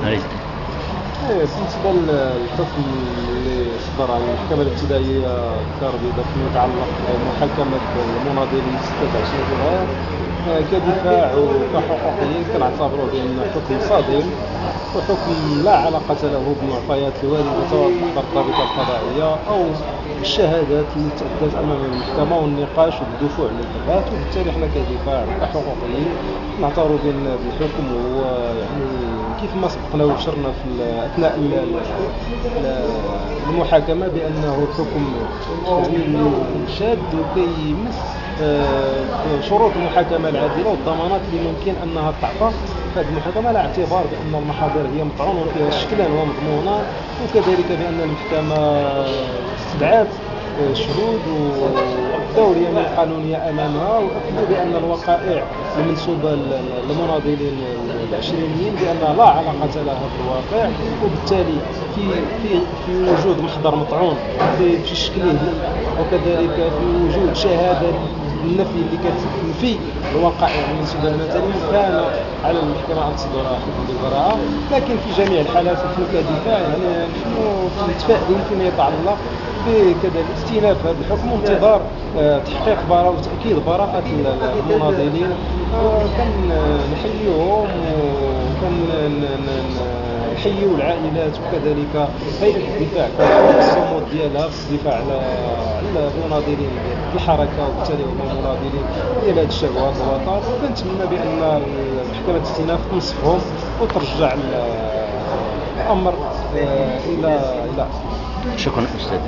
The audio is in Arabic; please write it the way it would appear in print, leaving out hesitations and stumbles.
أي. بالنسبة للحكم اللي صدر عن المحكمة الابتدائية التربية فيما يتعلق بمحاكمة المناضلين 26 فبراير، كدفاع وكحقوقيين كنعتبروا بأن حكم صادم وحكم لا علاقة له بالمعطيات الواردة سواء تحت الضابطة القضائية أو الشهادات اللي تأدت أمام المحكمة والنقاش والدفوع للإثبات. وبالتالي حنا كدفاع وكحقوقيين نعتبروا بأن الحكم هو يعني كيف ما سبقنا وشرنا في أثناء المحاكمة بأنه حكم يعني شاد وكيمس شروط المحاكمة العادلة والضمانات اللي ممكن أنها تعطى في هذه المحاكمة، على اعتبار بأن المحاضر هي مطعون فيها شكلا ومضمونا، وكذلك بأن المحكمة استدعت شهود وأدوا اليمين القانونية أمامها وأكدوا بأن الوقائع المنسوبة للمناضلين العشرينيين بأن لا علاقة لها بالواقع، وبالتالي في وجود محضر مطعون في شكله وكذلك في وجود شهادة النفي اللي كتنفي الوقائع المنسوبة مثلا كان على المحكمة أن تصدر حكم بالبراءة. لكن في جميع الحالات نحن كدفاع يعني نحن متفائلين فيما يتعلق بكذا استئناف هذا الحكم وانتظار تحقيق براءة وتأكيد براءة المناضلين. كنحييهم وكنحييو العائلات وكذلك هيئة الدفاع الصمود ديالها في الدفاع على المناضلين الحركة وبالتالي هما مناضلين ديال هذا الشعب وهذا الوطن. كنتمنى بأن محكمة الاستئناف تنصفهم وترجع الأمر إلى شكرا أستاذ.